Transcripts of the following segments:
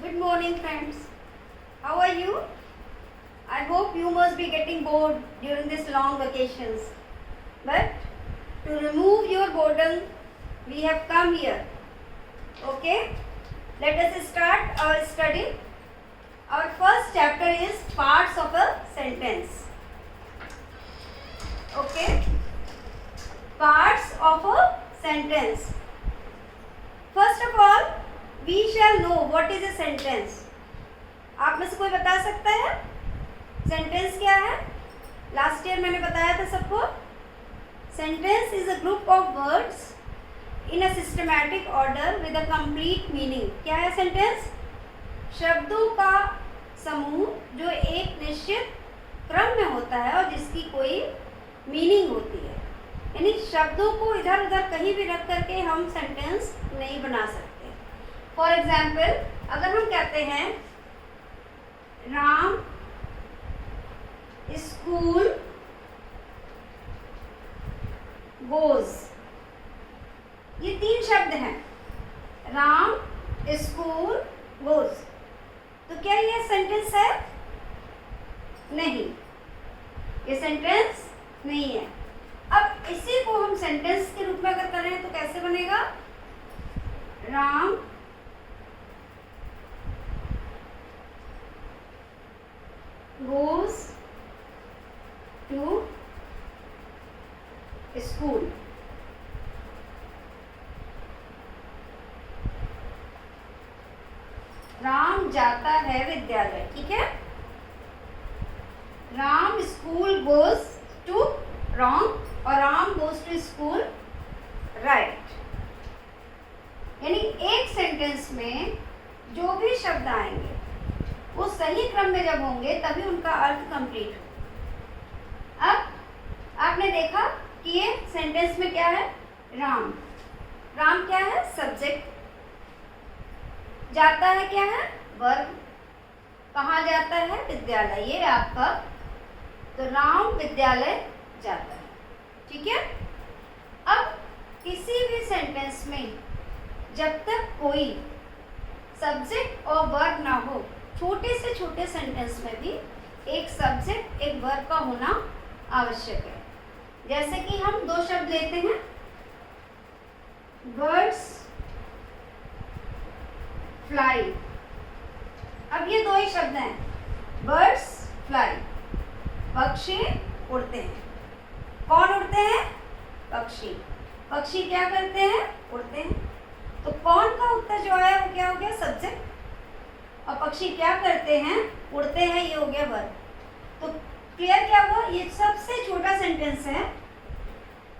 Good morning, friends. How are you? I hope you must be getting bored during this long vacations. But to remove your boredom, we have come here. Okay? Let us start our study. Our first chapter is parts of a sentence. Okay? Parts of a sentence. First of all, we shall know what is a sentence. आप में से कोई बता सकता है sentence क्या है? Last year मैंने बताया था सबको. Sentence is a group of words in a systematic order with a complete meaning. क्या है सेंटेंस? शब्दों का समूह जो एक निश्चित क्रम में होता है और जिसकी कोई मीनिंग होती है. यानी शब्दों को इधर उधर कहीं भी रख करके हम सेंटेंस नहीं बना सकते. फॉर एग्जाम्पल, अगर हम कहते हैं राम स्कूल गोज, ये तीन शब्द हैं. राम स्कूल गोज, तो क्या ये सेंटेंस है? नहीं, ये सेंटेंस नहीं है. अब इसी को हम सेंटेंस के रूप में अगर करें तो कैसे बनेगा? Ram goes to school. Ram जाता है विद्यालय. ठीक है. Ram school goes to wrong और Ram goes to school right. यानी एक सेंटेंस में जो भी शब्द आएंगे वो सही क्रम में जब होंगे तभी उनका अर्थ कंप्लीट हो. अब आपने देखा कि ये सेंटेंस में क्या है? राम. राम क्या है? सब्जेक्ट. जाता है क्या है? वर्ब. कहाँ जाता है? विद्यालय. ये आपका, तो राम विद्यालय जाता है. ठीक है. अब किसी भी सेंटेंस में जब तक कोई सब्जेक्ट और वर्ब ना हो, छोटे से छोटे सेंटेंस में भी एक सब्जेक्ट एक वर्ब का होना आवश्यक है. जैसे कि हम दो शब्द लेते हैं, बर्ड्स फ्लाई. अब ये दो ही शब्द हैं, बर्ड्स फ्लाई. पक्षी उड़ते हैं. कौन उड़ते हैं? पक्षी. पक्षी क्या करते हैं? उड़ते हैं. तो कौन का उत्तर जो आया वो क्या हो गया? सब्जेक्ट. और पक्षी क्या करते हैं? उड़ते हैं. ये हो गया वर्ब. तो क्लियर क्या हुआ? ये सबसे छोटा सेंटेंस है.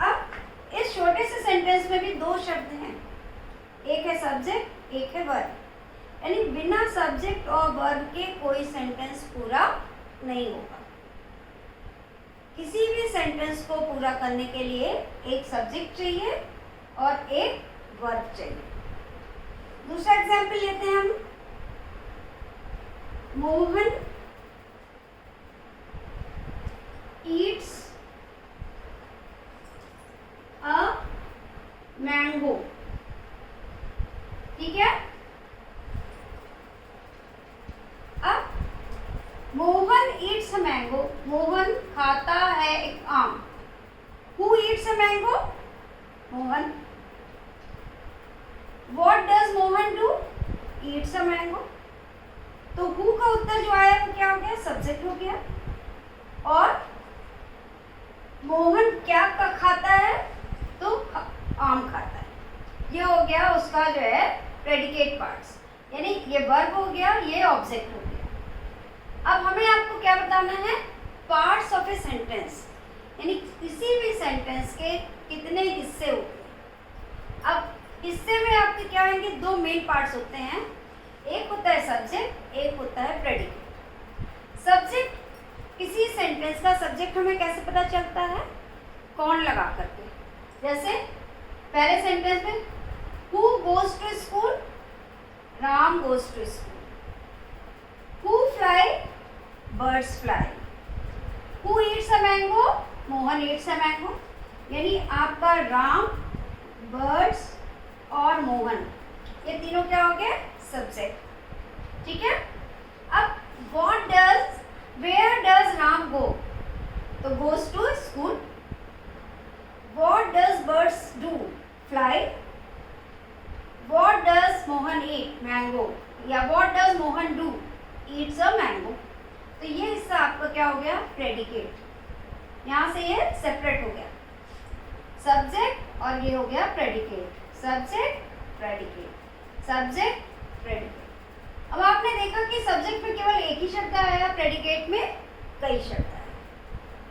अब इस छोटे से सेंटेंस में भी दो शब्द हैं, एक है सब्जेक्ट एक है वर्ब. यानी बिना सब्जेक्ट और वर्ब के कोई सेंटेंस पूरा नहीं होगा. किसी भी सेंटेंस को पूरा करने के लिए एक सब्जेक्ट चाहिए और एक वर्ब चाहिए. दूसरा एग्जाम्पल लेते हैं हम. Mohan eats a mango. ठीक है. अब Mohan eats a mango, Mohan खाता है एक आम. Who eats a mango? Mohan. What does Mohan do? Eats a mango. तो हु का उत्तर जो आया वो क्या हो गया? सब्जेक्ट हो गया. और मोहन क्या खाता है? तो आम खाता है. ये हो गया उसका जो है प्रेडिकेट पार्ट्स. यानी ये वर्ब हो गया, ये ऑब्जेक्ट हो गया. अब हमें आपको क्या बताना है? Parts of a sentence. यानी किसी भी सेंटेंस के कितने हिस्से होते हैं. अब हिस्से में आपके क्या होंगे? दो मेन पार्ट्स होते हैं. एक होता है सब्जेक्ट, एक होता है प्रेडिकेट. सब्जेक्ट, किसी सेंटेंस का सब्जेक्ट हमें कैसे पता चलता है? कौन लगा करके. जैसे पहले सेंटेंस में who goes to school? Ram goes to school. Who fly? Birds fly. Who eats a mango? Mohan eats a mango. यानी आपका राम, बर्ड्स और मोहन, ये तीनों क्या हो गए? सब्जेक्ट. ठीक है। अब वेयर डज राम गो, तो goes to school. What does birds do? Fly. What does Mohan eat? Mango. या what does Mohan do? Eats a mango. तो ये हिस्सा आपका क्या हो गया? प्रेडिकेट। यहाँ से ये सेपरेट हो गया, सब्जेक्ट और ये हो गया predicate. Subject predicate, subject predicate. अब आपने देखा कि सब्जेक्ट में केवल एक ही शब्द आया, प्रेडिकेट में कई शब्द आए।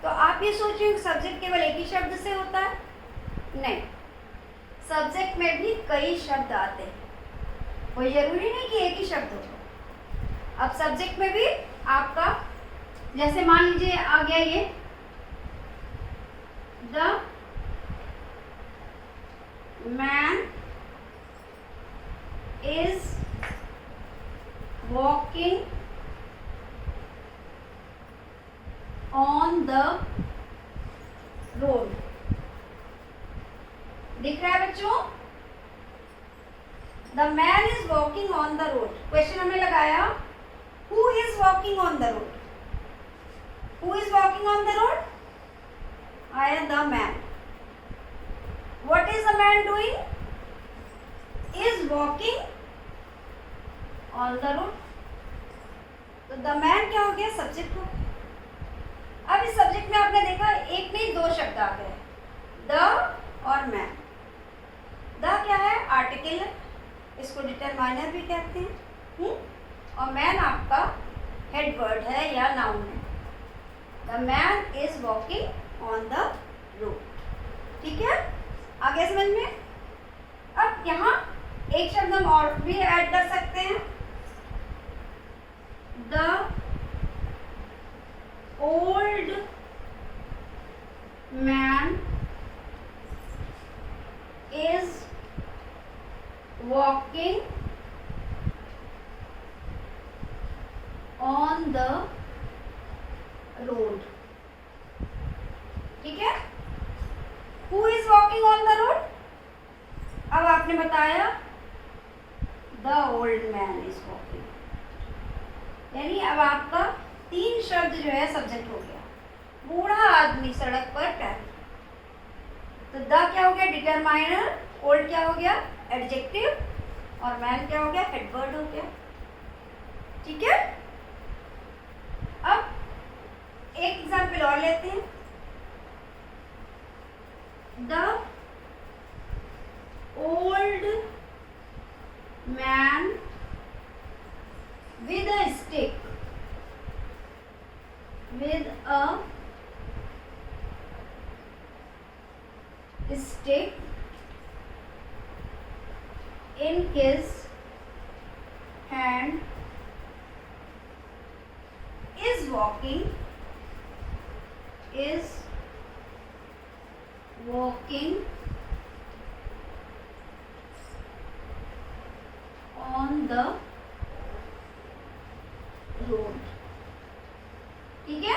तो आप ये सोचिए सब्जेक्ट केवल एक ही शब्द से होता है? नहीं, सब्जेक्ट में भी कई शब्द आते हैं, कोई जरूरी नहीं कि एक ही शब्द हो। अब सब्जेक्ट में भी आपका जैसे मान लीजिए आ गया ये the man is walking on the road. दिख रहा है बच्चों? The man is walking on the road. Question हमने लगाया who is walking on the road? Who is walking on the road? आया the man. What is the man doing? Is walking on the road. तो the man क्या हो गया? Subject हो गया। अब इस सब्जेक्ट में आपने देखा एक नहीं दो शब्द आ गए, द और मैन। द क्या है? आर्टिकल है, इसको डिटरमाइनर भी कहते हैं। और मैन आपका हेड वर्ड है या नाउन है। The man is walking on the road. ठीक है, आगे समझ में? अब यहाँ एक शब्द हम और भी ऐड कर सकते हैं, the old man is walking on the road। ठीक है, who is walking on the road? अब आपने बताया the old man is walking, यानी अब आपका तीन शब्द जो है सब्जेक्ट हो गया। बूढ़ा आदमी सड़क पर टहल, तो द क्या हो गया? डिटरमाइनर। ओल्ड क्या हो गया? एडजेक्टिव। और मैन क्या हो गया? हेडवर्ड हो गया। ठीक है, अब एक एग्जाम्पल और लेते हैं। The old man with a stick with a stick in his hand is walking on the road। ठीक है,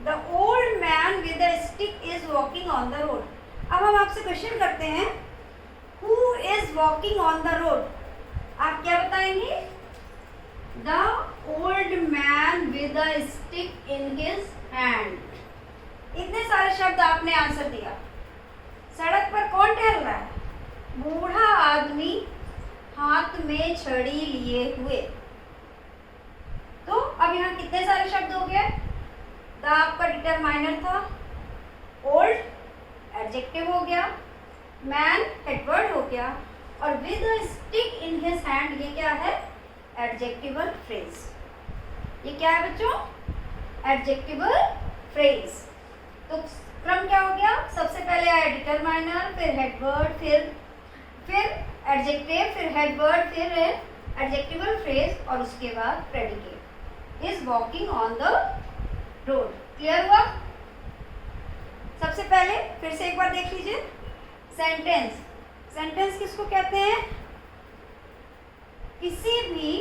the old man with a stick is walking on the road. अब हम आपसे क्वेश्चन करते हैं, who is walking on the road? आप क्या बताएंगे? The old man with a stick in his hand. इतने सारे शब्द आपने आंसर दिया। सड़क पर कौन टहल रहा है? बूढ़ा आदमी हाथ में छड़ी लिए हुए। तो अब यहाँ कितने सारे शब्द हो गए? द आपका डिटरमाइनर था, ओल्ड एडजेक्टिव हो गया, मैन हेडवर्ड हो गया, और with a stick in his hand ये क्या है? Adjectival phrase. ये क्या है बच्चों? Adjectival phrase. तो क्रम क्या हो गया? सबसे पहले आया डिटरमाइनर, फिर हेडवर्ड, फिर एडजेक्टिव, फिर हेडवर्ड, फिर एडजेक्टिवल फ्रेज, और उसके बाद predicate. Is walking on the road. Clear हुआ? सबसे पहले फिर से एक बार देख लीजिए सेंटेंस। सेंटेंस किसको कहते हैं? किसी भी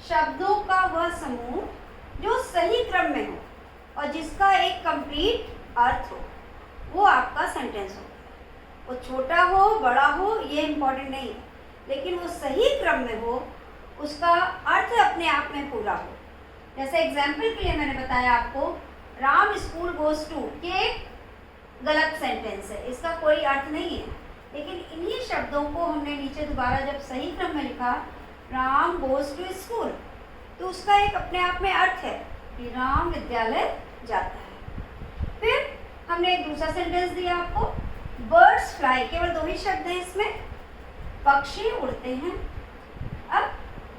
शब्दों का वह समूह जो सही क्रम में हो और जिसका एक कंप्लीट अर्थ हो, वो आपका सेंटेंस हो। वो छोटा हो बड़ा हो ये इम्पोर्टेंट नहीं है, लेकिन वो सही क्रम में हो, उसका अर्थ अपने आप में पूरा हो। जैसे एग्जाम्पल के लिए मैंने बताया आपको, राम स्कूल गोज टू, ये गलत सेंटेंस है, इसका कोई अर्थ नहीं है, लेकिन इन्हीं शब्दों को हमने नीचे दोबारा जब सही क्रम में लिखा, राम गोज टू स्कूल, तो उसका एक अपने आप में अर्थ है कि राम विद्यालय जाता है। फिर हमने एक दूसरा सेंटेंस दिया आपको, बर्ड्स फ्लाई, केवल 2 ही शब्द हैं इसमें, पक्षी उड़ते हैं। अब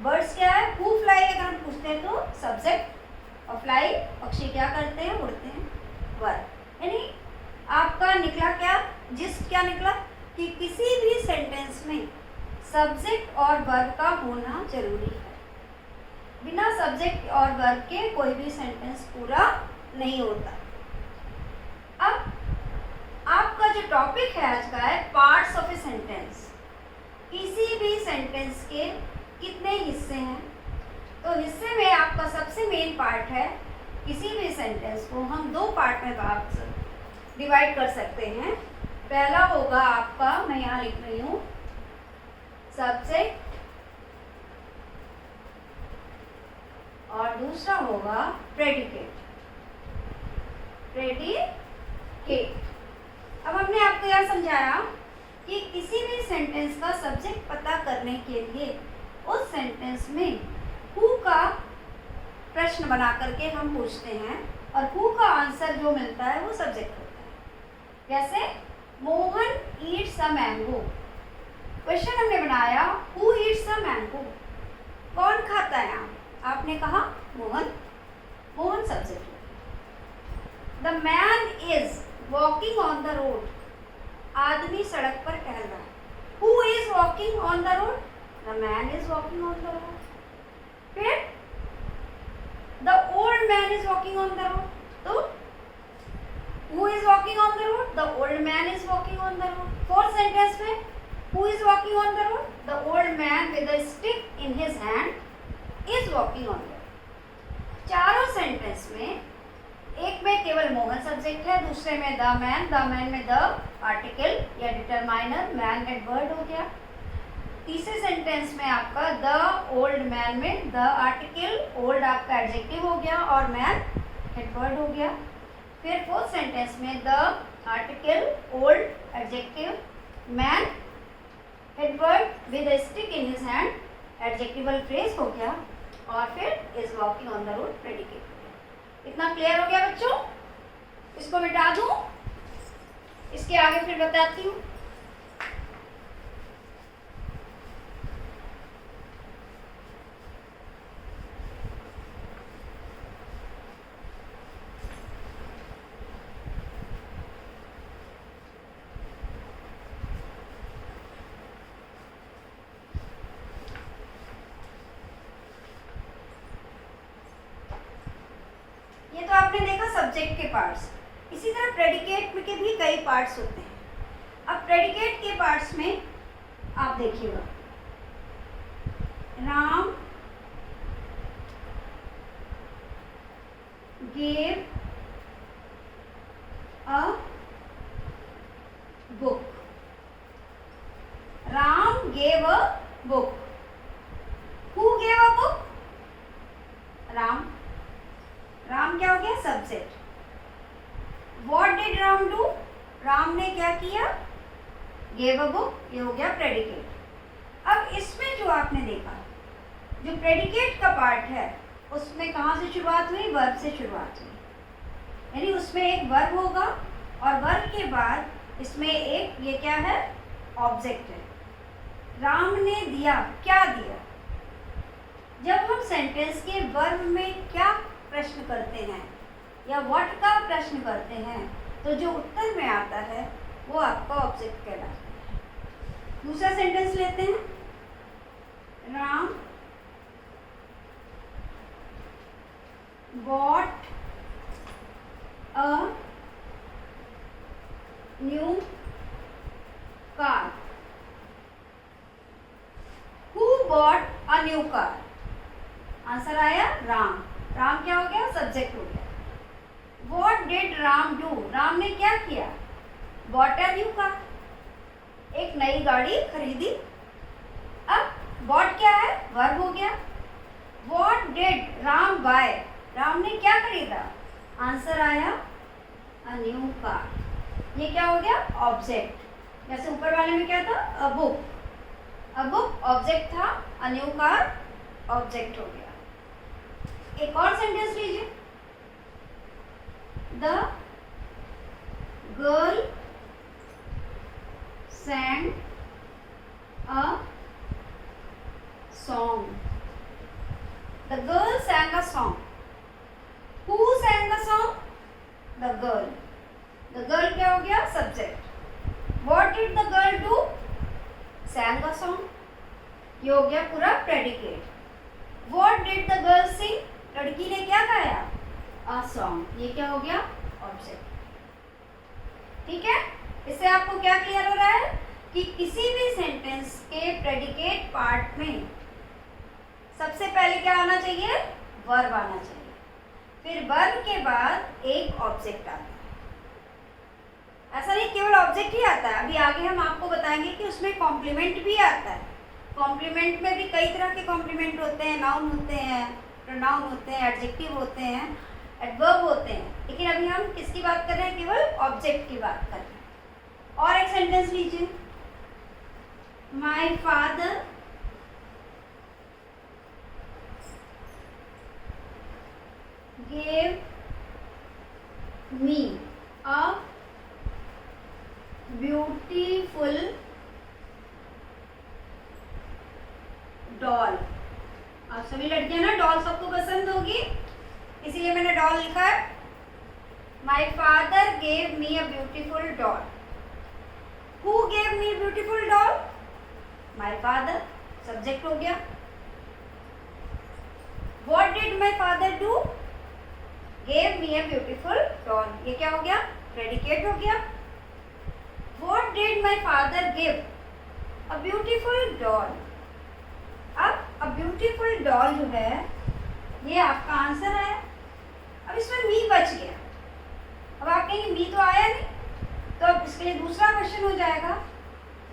बर्ड्स क्या है, हु फ्लाई अगर हम पूछते हैं तो सब्जेक्ट, और फ्लाई पक्षी क्या करते हैं, उड़ते हैं, वर्ब। यानी आपका निकला क्या, जिस क्या निकला कि किसी भी सेंटेंस में सब्जेक्ट और वर्ब का होना जरूरी है। बिना सब्जेक्ट और वर्ब के कोई भी सेंटेंस पूरा नहीं होता। अब आपका जो टॉपिक है आज का है पार्ट्स ऑफ ए सेंटेंस। किसी भी सेंटेंस के कितने हिस्से हैं, तो हिस्से में आपका सबसे मेन पार्ट है, किसी भी सेंटेंस को हम 2 पार्ट में डिवाइड कर सकते हैं। पहला होगा आपका, मैं यहाँ लिख रही हूँ, सब्जेक्ट, और दूसरा होगा प्रेडिकेट। अब हमने आपको यह समझाया कि किसी भी सेंटेंस का सब्जेक्ट पता करने के लिए उस सेंटेंस में हु का प्रश्न बना करके हम पूछते हैं, और हु का आंसर जो मिलता है वो सब्जेक्ट होता है। जैसे Mohan eats a mango, question हमने बनाया हु ईट्स अ मैंगो, कौन खाता है आम, आपने कहा Mohan, Mohan subject. The man is walking on the road, आदमी सड़क पर टहल रहा है, who is walking on the road, the man is walking on the road. फिर the old man is walking on the road, तो who is walking on the road, the old man is walking on the road। 4th sentence में who is walking on the road, the old man with a stick in his hand is walking on the road। चारों sentence में एक में केवल Mohan subject है, दूसरे में the man में द आर्टिकल या डिटरमाइनर, मैन एडवर्ब हो गया। तीसरे सेंटेंस में आपका द ओल्ड मैन में द आर्टिकल, ओल्ड आपका एडजेक्टिव हो गया और मैन एडवर्ब हो गया। फिर 4th सेंटेंस में the article, old adjective, man adverb with a stick in his hand, adjectival phrase हो गया, और फिर is walking on the road predicate हो गया। इतना क्लियर हो गया बच्चों? इसको मिटा दूं, इसके आगे फिर बताती हूँ। ये तो आपने देखा सब्जेक्ट के पार्ट्स, इसी तरह प्रेडिकेट के भी कई पार्ट्स होते हैं। अब प्रेडिकेट के पार्ट्स में आप देखिएगा, Ram gave a book, Ram gave a book, who gave a book, Ram, Ram क्या हो गया subject. What did Ram do, Ram ने क्या किया, गेव अ बुक, ये हो गया प्रेडिकेट। अब इसमें जो आपने देखा, जो प्रेडिकेट का पार्ट है उसमें कहाँ से शुरुआत हुई, वर्ब से शुरुआत हुई, यानी उसमें एक वर्ब होगा और वर्ब के बाद इसमें एक ये क्या है, ऑब्जेक्ट है। राम ने दिया, क्या दिया। जब हम सेंटेंस के वर्ब में क्या प्रश्न करते हैं या व्हाट का प्रश्न करते हैं, तो जो उत्तर में आता है वो आपका ऑब्जेक्ट कहलाता है। दूसरा सेंटेंस लेते हैं, Ram bought a new car, who bought a new car, answer आया राम, राम क्या हो गया, सब्जेक्ट हो गया। What did Ram do, Ram ने क्या किया, बॉट अ न्यू कार, एक नई गाड़ी खरीदी। अब बॉट क्या है, वर्ब हो गया। What did Ram buy, Ram ने क्या खरीदा? आंसर आया अ न्यू कार। ये क्या हो गया? ऑब्जेक्ट। जैसे ऊपर वाले में क्या था? A book, a book object था, अ न्यू कार ऑब्जेक्ट हो गया। एक और सेंटेंस लीजिए। The girl sang a song. The girl sang a song. Who sang the song? The girl. The girl क्या हो गया? Subject. What did the girl do? Sang a song. ये हो गया पूरा predicate. What did the girl sing? लड़की ने क्या गाया? A song. ये क्या हो गया? Object. ठीक है? इससे आपको क्या क्लियर हो रहा है कि किसी भी सेंटेंस के प्रेडिकेट पार्ट में सबसे पहले क्या आना चाहिए? वर्ब आना चाहिए। फिर वर्ब के बाद एक ऑब्जेक्ट आता है। ऐसा नहीं केवल ऑब्जेक्ट ही आता है, अभी आगे हम आपको बताएंगे कि उसमें कॉम्प्लीमेंट भी आता है। कॉम्प्लीमेंट में भी कई तरह के कॉम्प्लीमेंट होते हैं, नाउन होते हैं, प्रोनाउन होते हैं, एडजेक्टिव होते हैं, एडवर्ब होते हैं। लेकिन अभी हम किसकी बात कर रहे हैं? केवल ऑब्जेक्ट की बात कर रहे हैं। और एक सेंटेंस लीजिए। My father gave me a beautiful doll। आप सभी लड़कियां ना डॉल सबको पसंद होगी, इसीलिए मैंने डॉल लिखा है। My father gave me a beautiful doll. Who gave me a beautiful doll? My father. Subject हो गया। What did my father do? Gave me a beautiful doll. ये क्या हो गया? Predicate हो गया। What did my father give? A beautiful doll. अब a beautiful doll जो है ये आपका आंसर है। अब इसमें मी बच गया। अब आप कहेंगे मी तो आया नहीं, तो अब इसके लिए दूसरा क्वेश्चन हो जाएगा।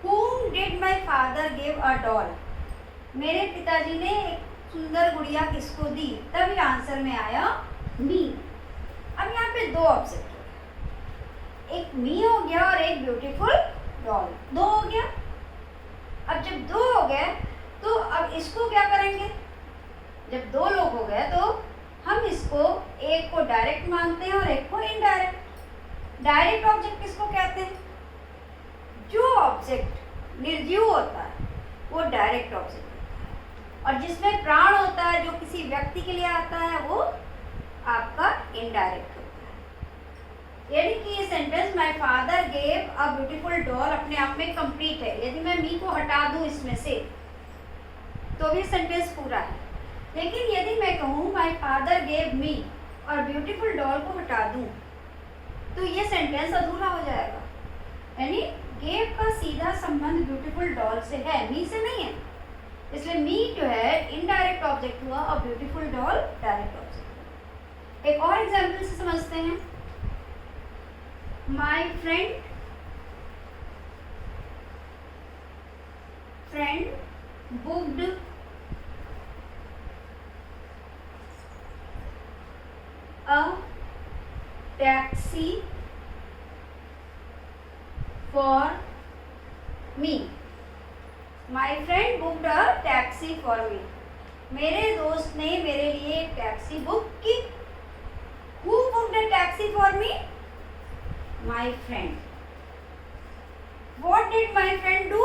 Whom did my father give a doll? मेरे पिताजी ने एक सुंदर गुड़िया किसको दी? तभी आंसर में आया मी। अब यहाँ पे दो ऑब्जेक्ट हो गया, एक मी हो गया और एक ब्यूटीफुल डॉल। दो हो गया। अब जब दो हो गए तो अब इसको क्या करेंगे? जब दो लोग हो गए तो हम इसको एक को डायरेक्ट मानते हैं और एक को इनडायरेक्ट। डायरेक्ट ऑब्जेक्ट किसको कहते हैं? जो ऑब्जेक्ट निर्जीव होता है वो डायरेक्ट ऑब्जेक्ट होता है, और जिसमें प्राण होता है, जो किसी व्यक्ति के लिए आता है, वो आपका इनडायरेक्ट होता है। यानी कि ये sentence my father gave a beautiful doll अपने आप में कंप्लीट है। यदि मैं मी को हटा दूं इसमें से तो भी सेंटेंस पूरा है। लेकिन यदि मैं कहूँ माय फादर गेव मी और ब्यूटीफुल डॉल को हटा दूं तो ये सेंटेंस अधूरा हो जाएगा। यानी गेव का सीधा संबंध ब्यूटीफुल डॉल से है, मी से नहीं है। इसलिए मी जो है इनडायरेक्ट ऑब्जेक्ट हुआ और ब्यूटीफुल डॉल डायरेक्ट ऑब्जेक्ट। एक और एग्जांपल से समझते हैं। My friend booked a taxi for me. My friend booked a taxi for me. मेरे दोस्त ने मेरे लिए एक टैक्सी बुक की। Who booked a taxi for me? My friend. What did my friend do?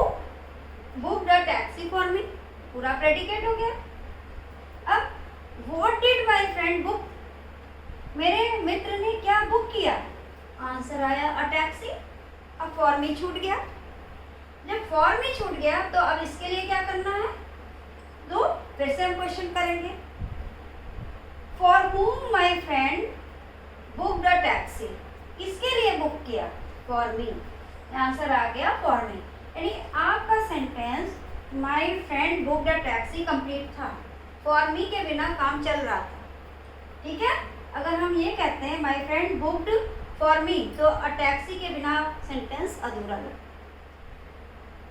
Booked a taxi for me. पूरा predicate हो गया। अब what did my friend book? मेरे मित्र ने क्या बुक किया? आंसर आया अ टैक्सी। अब फॉर मी छूट गया। जब फॉर मी छूट गया तो अब इसके लिए क्या करना है? तो फिर से हम क्वेश्चन करेंगे। For whom my friend booked a taxi. किसके लिए बुक किया? For me. आंसर आ गया फॉर मी। यानी आपका sentence my friend booked a taxi complete था, फॉर मी के बिना काम चल रहा था। ठीक है। अगर हम ये कहते हैं my friend booked for me तो अ टैक्सी के बिना सेंटेंस अधूरा है।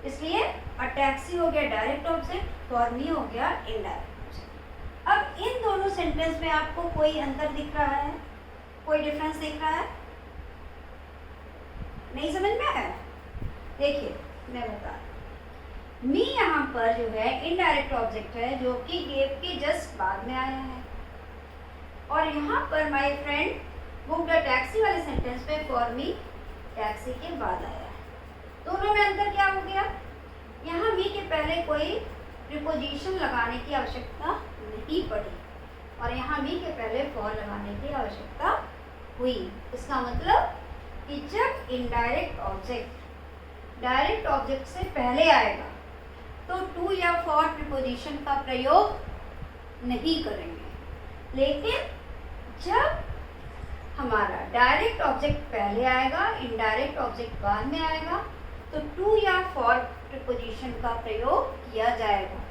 इसलिए और टैक्सी हो गया डायरेक्ट ऑब्जेक्ट, फॉर मी हो गया इनडायरेक्ट ऑब्जेक्ट। अब इन दोनों सेंटेंस में आपको कोई अंतर दिख रहा है, कोई डिफरेंस दिख रहा है? नहीं समझ में आया? देखिए मैं बता रही हूँ, मी यहाँ पर जो है इनडायरेक्ट ऑब्जेक्ट है जो कि गेव के जस्ट बाद में आया है, और यहाँ पर my friend book the taxi वाले सेंटेंस पे फॉर मी टैक्सी के बाद आया है। दोनों में अंतर क्या हो गया? यहाँ मी के पहले कोई प्रीपोजिशन लगाने की आवश्यकता नहीं पड़ी और यहाँ मी के पहले फॉर लगाने की आवश्यकता हुई। इसका मतलब कि जब इनडायरेक्ट ऑब्जेक्ट डायरेक्ट ऑब्जेक्ट से पहले आएगा तो टू या फॉर प्रीपोजिशन का प्रयोग नहीं करेंगे, लेकिन जब हमारा डायरेक्ट ऑब्जेक्ट पहले आएगा, इनडायरेक्ट ऑब्जेक्ट बाद में आएगा, तो टू या फॉर प्रीपोजिशन का प्रयोग किया जाएगा।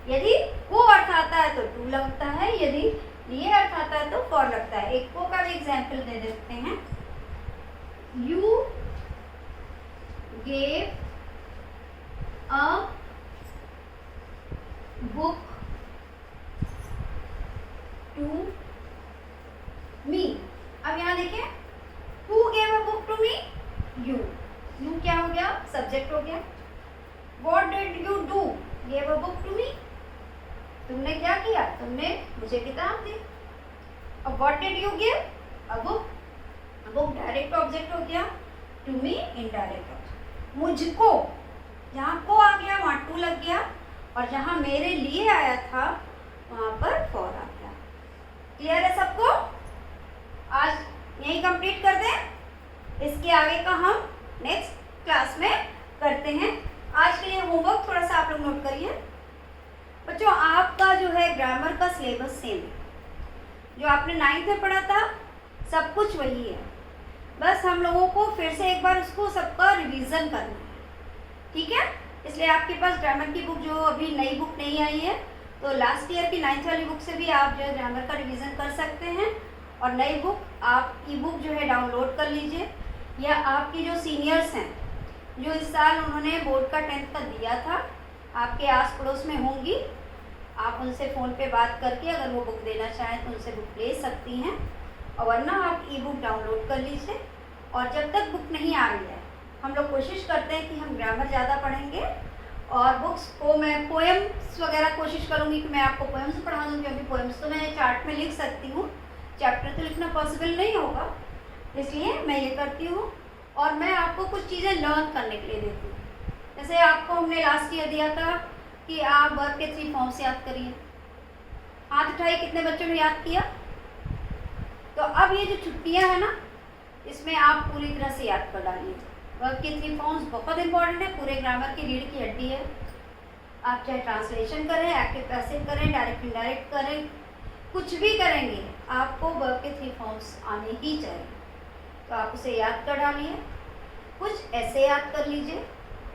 यदि को अर्थ आता है तो टू लगता है, यदि ये अर्थ आता है तो फॉर लगता है। एक को का भी एग्जाम्पल दे देते हैं। You gave a book to me. अब यहाँ देखिए, who gave a book to me? You. You क्या हो गया? सब्जेक्ट हो गया। What did you do? Gave a book to me? तुमने क्या किया? तुमने मुझे किताब दी। अब what did you give? A book. A book direct object हो गया, to me इनडायरेक्ट ऑब्जेक्ट। मुझको, जहाँ को आ गया वहाँ टू लग गया, और जहाँ मेरे लिए आया था वहाँ पर फॉर आ गया। क्लियर है सबको? आज यही कंप्लीट कर दें, इसके आगे का हम नेक्स्ट क्लास में करते हैं। आज के लिए होमवर्क थोड़ा सा आप लोग नोट करिए। बच्चों आपका जो है ग्रामर का सिलेबस सेम है, जो आपने 9th में पढ़ा था सब कुछ वही है, बस हम लोगों को फिर से एक बार उसको सबका रिवीजन करना है, ठीक है? इसलिए आपके पास ग्रामर की बुक जो अभी नई बुक नहीं आई है, तो लास्ट ईयर की 9th वाली बुक से भी आप जो है ग्रामर का रिवीजन कर सकते हैं, और नई बुक आप ई बुक जो है डाउनलोड कर लीजिए, या आपकी जो सीनियर्स हैं जो इस साल उन्होंने बोर्ड का 10th का दिया था, आपके आस पड़ोस में होंगी, आप उनसे फ़ोन पे बात करके अगर वो बुक देना चाहें तो उनसे बुक ले सकती हैं, और वरना आप ई बुक डाउनलोड कर लीजिए। और जब तक बुक नहीं आ रही है, हम लोग कोशिश करते हैं कि हम ग्रामर ज़्यादा पढ़ेंगे, और बुक्स को मैं पोएम्स वगैरह कोशिश करूँगी कि मैं आपको पोएम्स पढ़ा दूँ, क्योंकि पोएम्स तो मैं चार्ट में लिख सकती हूँ, चैप्टर तो लिखना पॉसिबल नहीं होगा, इसलिए मैं ये करती हूँ। और मैं आपको कुछ चीज़ें लर्न करने के लिए देती हूँ। जैसे आपको हमने लास्ट ईयर दिया था कि आप वर्ब के 3 फॉर्म्स याद करिए। हाथ उठाइए, कितने बच्चों ने याद किया? तो अब ये जो छुट्टियाँ हैं ना, इसमें आप पूरी तरह से याद कर डालिए। वर्ब के 3 फॉर्म्स बहुत इंपॉर्टेंट है, पूरे ग्रामर की रीढ़ की हड्डी है। आप चाहे ट्रांसलेशन करें, एक्टिव पैसिव करें, डायरेक्ट इनडायरेक्ट करें, कुछ भी करेंगे आपको वर्ब के 3 फॉर्म्स आने ही चाहिए। तो आप उसे याद कर डालिए, कुछ ऐसे याद कर लीजिए।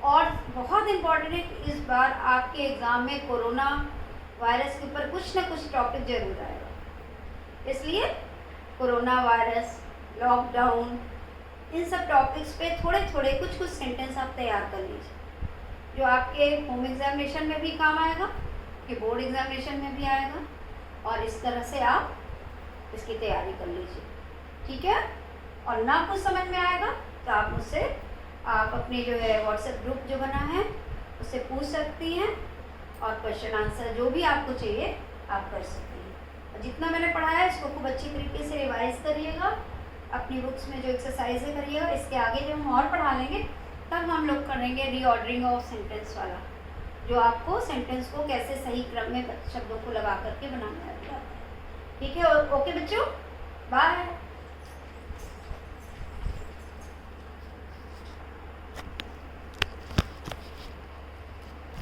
और बहुत इम्पॉर्टेंट है कि इस बार आपके एग्ज़ाम में कोरोना वायरस के ऊपर कुछ ना कुछ टॉपिक जरूर आएगा, इसलिए कोरोना वायरस, लॉकडाउन, इन सब टॉपिक्स पे थोड़े थोड़े कुछ सेंटेंस आप तैयार कर लीजिए, जो आपके होम एग्जामिनेशन में भी काम आएगा, कि बोर्ड एग्जामिनेशन में भी आएगा, और इस तरह से आप इसकी तैयारी कर लीजिए, ठीक है? और ना कुछ समझ में आएगा तो आप मुझसे, आप अपने जो है व्हाट्सएप ग्रुप जो बना है उससे पूछ सकती हैं, और क्वेश्चन आंसर जो भी आपको चाहिए आप कर सकती हैं। और जितना मैंने पढ़ाया है इसको खूब अच्छी तरीके से रिवाइज करिएगा, अपनी बुक्स में जो एक्सरसाइजें करिएगा। इसके आगे जब हम और पढ़ा लेंगे तब हम लोग करेंगे रीऑर्डरिंग ऑफ सेंटेंस वाला, जो आपको सेंटेंस को कैसे सही क्रम में शब्दों को लगा करके बनाना है। ठीक है? ओके बच्चों, बाय।